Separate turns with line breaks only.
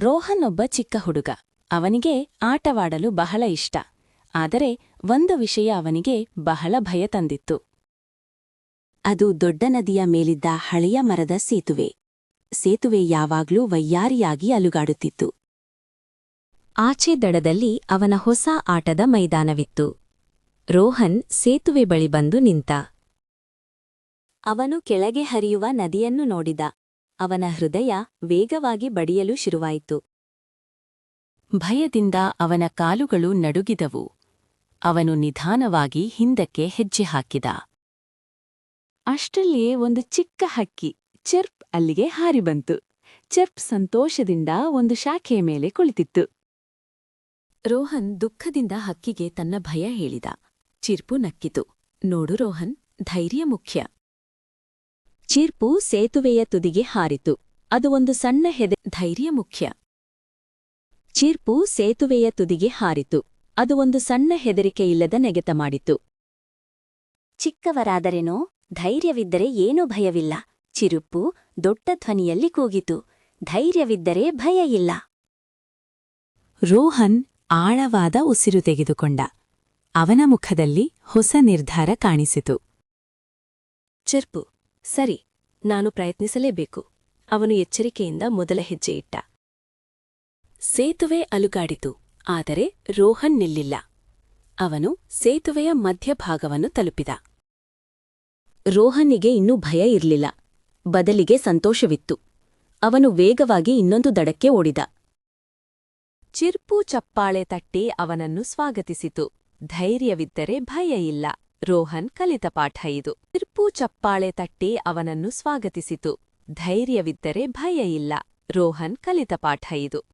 ರೋಹನ್ ಒಬ್ಬ ಚಿಕ್ಕ ಹುಡುಗ. ಅವನಿಗೆ ಆಟವಾಡಲು ಬಹಳ ಇಷ್ಟ. ಆದರೆ ಒಂದು ವಿಷಯ ಅವನಿಗೆ ಬಹಳ ಭಯ ತಂದಿತ್ತು.
ಅದು ದೊಡ್ಡ ನದಿಯ ಮೇಲಿದ್ದ ಹಳೆಯ ಮರದ ಸೇತುವೆ. ಸೇತುವೆ ಯಾವಾಗ್ಲೂ ವಯ್ಯಾರಿಯಾಗಿ ಅಲುಗಾಡುತ್ತಿತ್ತು. ಆಚೆ ದಡದಲ್ಲಿ ಅವನ ಹೊಸ ಆಟದ ಮೈದಾನವಿತ್ತು. ರೋಹನ್ ಸೇತುವೆ ಬಳಿ ಬಂದು ನಿಂತ. ಅವನು ಕೆಳಗೆ ಹರಿಯುವ ನದಿಯನ್ನು ನೋಡಿದ. ಅವನ ಹೃದಯ ವೇಗವಾಗಿ ಬಡಿಯಲು ಶುರುವಾಯಿತು.
ಭಯದಿಂದ ಅವನ ಕಾಲುಗಳು ನಡುಗಿದವು. ಅವನು ನಿಧಾನವಾಗಿ ಹಿಂದಕ್ಕೆ ಹೆಜ್ಜೆ ಹಾಕಿದ. ಅಷ್ಟರಲ್ಲಿಯೇ ಒಂದು ಚಿಕ್ಕ ಹಕ್ಕಿ ಚೆರ್ಪ್ ಅಲ್ಲಿಗೆ ಹಾರಿ ಬಂತು. ಚೆರ್ಪ್ ಸಂತೋಷದಿಂದ ಒಂದು ಶಾಖೆಯ ಮೇಲೆ ಕುಳಿತಿತ್ತು.
ರೋಹನ್ ದುಃಖದಿಂದ ಹಕ್ಕಿಗೆ ತನ್ನ ಭಯ ಹೇಳಿದ. ಚಿರ್ಪು ನಕ್ಕಿತು. ನೋಡು ರೋಹನ್, ಧೈರ್ಯ ಮುಖ್ಯ. ಚಿರ್ಪು ಸೇತುವೆಯ ತುದಿಗೆ ಹಾರಿತು. ಅದು ಒಂದು ಸಣ್ಣ ಧೈರ್ಯ ಮುಖ್ಯ. ಚಿರ್ಪು ಸೇತುವೆಯ ತುದಿಗೆ ಹಾರಿತು. ಅದು ಒಂದು ಸಣ್ಣ ಹೆದರಿಕೆಯಿಲ್ಲದ ನೆಗೆತ ಮಾಡಿತು. ಚಿಕ್ಕವರಾದರೇನೋ, ಧೈರ್ಯವಿದ್ದರೆ ಏನೂ ಭಯವಿಲ್ಲ. ಚಿರುಪ್ಪು ದೊಡ್ಡ ಧ್ವನಿಯಲ್ಲಿ ಕೂಗಿತು. ಧೈರ್ಯವಿದ್ದರೆ ಭಯ ಇಲ್ಲ.
ರೋಹನ್ ಆಳವಾದ ಉಸಿರು ತೆಗೆದುಕೊಂಡ. ಅವನ ಮುಖದಲ್ಲಿ ಹೊಸ ನಿರ್ಧಾರ ಕಾಣಿಸಿತು.
ಚಿರ್ಪು, ಸರಿ, ನಾನು ಪ್ರಯತ್ನಿಸಲೇಬೇಕು. ಅವನು ಎಚ್ಚರಿಕೆಯಿಂದ ಮೊದಲ ಹೆಜ್ಜೆ ಇಟ್ಟ. ಸೇತುವೆ ಅಲುಗಾಡಿತು, ಆದರೆ ರೋಹನ್ ನಿಲ್ಲಿಲ್ಲ. ಅವನು ಸೇತುವೆಯ ಮಧ್ಯಭಾಗವನ್ನು ತಲುಪಿದ. ರೋಹನ್ನಿಗೆ ಇನ್ನೂ ಭಯ ಇರಲಿಲ್ಲ. ಬದಲಿಗೆ ಸಂತೋಷವಿತ್ತು. ಅವನು ವೇಗವಾಗಿ ಇನ್ನೊಂದು ದಡಕ್ಕೆ ಓಡಿದ. ಚಿರ್ಪು ಚಪ್ಪಾಳೆ ತಟ್ಟಿ ಅವನನ್ನು ಸ್ವಾಗತಿಸಿತು. ಧೈರ್ಯವಿದ್ದರೆ ಭಯ ಇಲ್ಲ. ರೋಹನ್ ಕಲಿತ ಪಾಠ ಇದು. ಚಿರ್ಪು ಚಪ್ಪಾಳೆ ತಟ್ಟಿ ಅವನನ್ನು ಸ್ವಾಗತಿಸಿತು. ಧೈರ್ಯವಿದ್ದರೆ ಭಯ ಇಲ್ಲ. ರೋಹನ್ ಕಲಿತ ಪಾಠ ಇದು.